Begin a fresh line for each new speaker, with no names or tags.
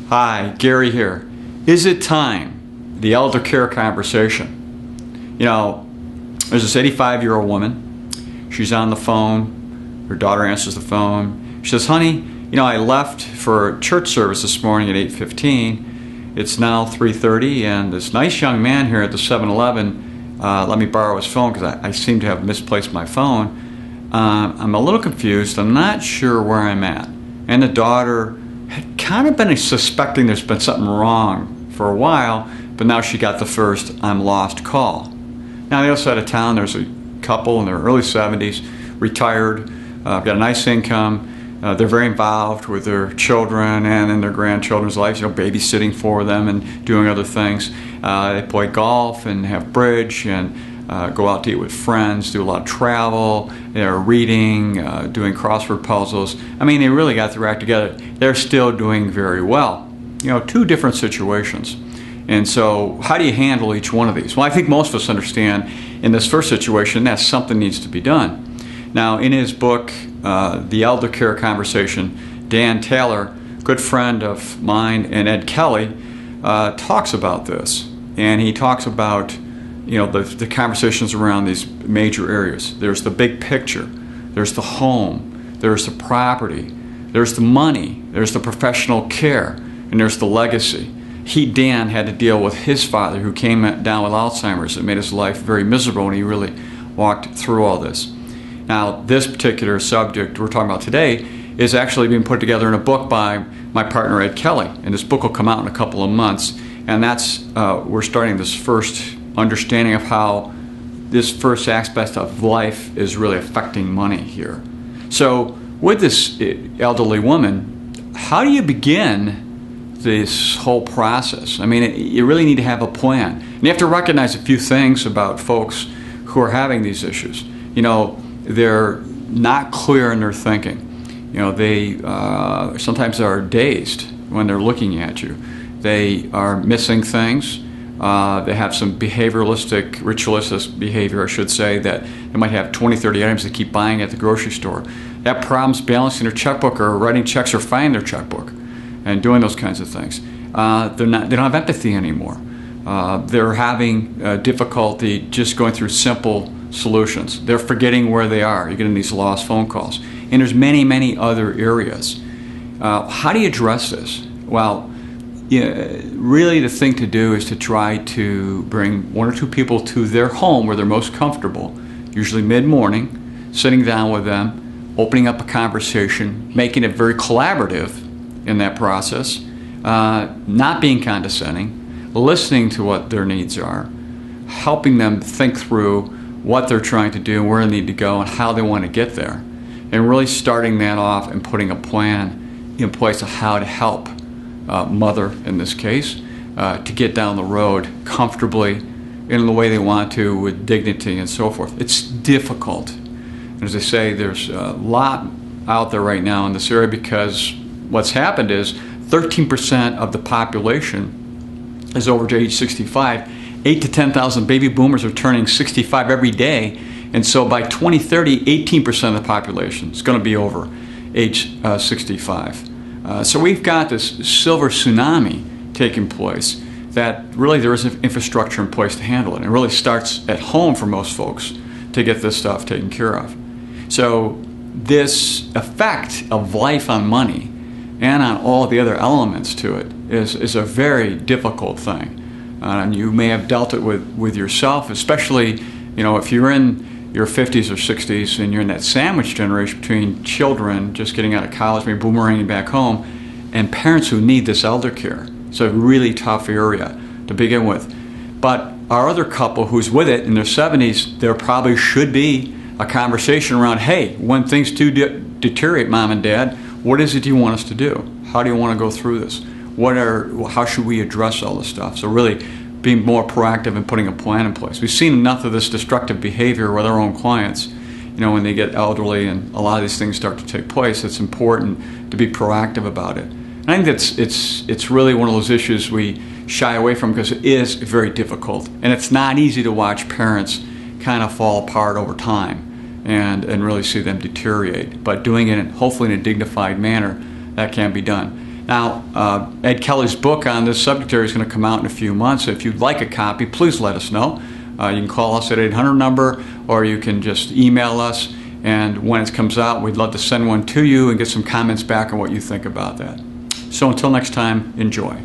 Hi, Gary here. Is it time? The elder care conversation. You know, there's this 85-year-old woman. She's on the phone. Her daughter answers the phone. She says, honey, you know, I left for church service this morning at 8:15. It's now 3:30, and this nice young man here at the 7-Eleven let me borrow his phone because I seem to have misplaced my phone. I'm a little confused. I'm not sure where I'm at. And the daughter had kind of been suspecting there's been something wrong for a while, but now she got the first I'm lost call. Now on the other side of town, there's a couple in their early 70s, retired, got a nice income. They're very involved with their children and in their grandchildren's lives, you know, babysitting for them and doing other things. They play golf and have bridge and go out to eat with friends, do a lot of travel. They're reading, doing crossword puzzles. I mean, they really got their act together. They're still doing very well. You know, two different situations. And so how do you handle each one of these? Well, I think most of us understand in this first situation that something needs to be done. Now, in his book, The Elder Care Conversation, Dan Taylor, good friend of mine, and Ed Kelly, talks about this. And he talks about, you know, the conversations around these major areas. There's the big picture. There's the home. There's the property. There's the money. There's the professional care. And there's the legacy. Dan, had to deal with his father who came down with Alzheimer's. It made his life very miserable, and he really walked through all this. Now, this particular subject we're talking about today is actually being put together in a book by my partner Ed Kelly, and this book will come out in a couple of months. And that's we're starting this first understanding of how this first aspect of life is really affecting money here. So, with this elderly woman, how do you begin this whole process? I mean, you really need to have a plan. And you have to recognize a few things about folks who are having these issues. You know, they're not clear in their thinking. You know, they sometimes are dazed when they're looking at you. They are missing things. They have some behavioralistic, ritualistic behavior, I should say, that they might have 20, 30 items they keep buying at the grocery store. They have problems balancing their checkbook or writing checks or finding their checkbook and doing those kinds of things. They don't have empathy anymore. They're having difficulty just going through simple solutions. They're forgetting where they are. You're getting these lost phone calls. And there's many, many other areas. How do you address this? Well, really the thing to do is to try to bring one or two people to their home where they're most comfortable, usually mid-morning, sitting down with them, opening up a conversation, making it very collaborative in that process, not being condescending, listening to what their needs are, helping them think through what they're trying to do, where they need to go, and how they want to get there. And really starting that off and putting a plan in place of how to help mother, in this case, to get down the road comfortably in the way they want to, with dignity and so forth. It's difficult. And as I say, there's a lot out there right now in this area because what's happened is 13% of the population is over age 65. 8 to 10,000 baby boomers are turning 65 every day, and so by 2030, 18% of the population is going to be over age 65. So we've got this silver tsunami taking place that really there isn't infrastructure in place to handle it. It really starts at home for most folks to get this stuff taken care of. So this effect of life on money and on all the other elements to it is a very difficult thing. And you may have dealt it with yourself, especially, you know, if you're in your 50s or 60s and you're in that sandwich generation between children just getting out of college, maybe boomeranging back home, and parents who need this elder care. It's a really tough area to begin with. But our other couple who's with it in their 70s, there probably should be a conversation around, hey, when things do deteriorate, Mom and Dad, what is it you want us to do? How do you want to go through this? How should we address all this stuff? So really being more proactive and putting a plan in place. We've seen enough of this destructive behavior with our own clients. You know, when they get elderly and a lot of these things start to take place, it's important to be proactive about it. And I think it's really one of those issues we shy away from because it is very difficult. And it's not easy to watch parents kind of fall apart over time and really see them deteriorate. But doing it hopefully in a dignified manner, that can be done. Now, Ed Kelly's book on this subject area is going to come out in a few months. If you'd like a copy, please let us know. You can call us at 800 number, or you can just email us. And when it comes out, we'd love to send one to you and get some comments back on what you think about that. So until next time, enjoy.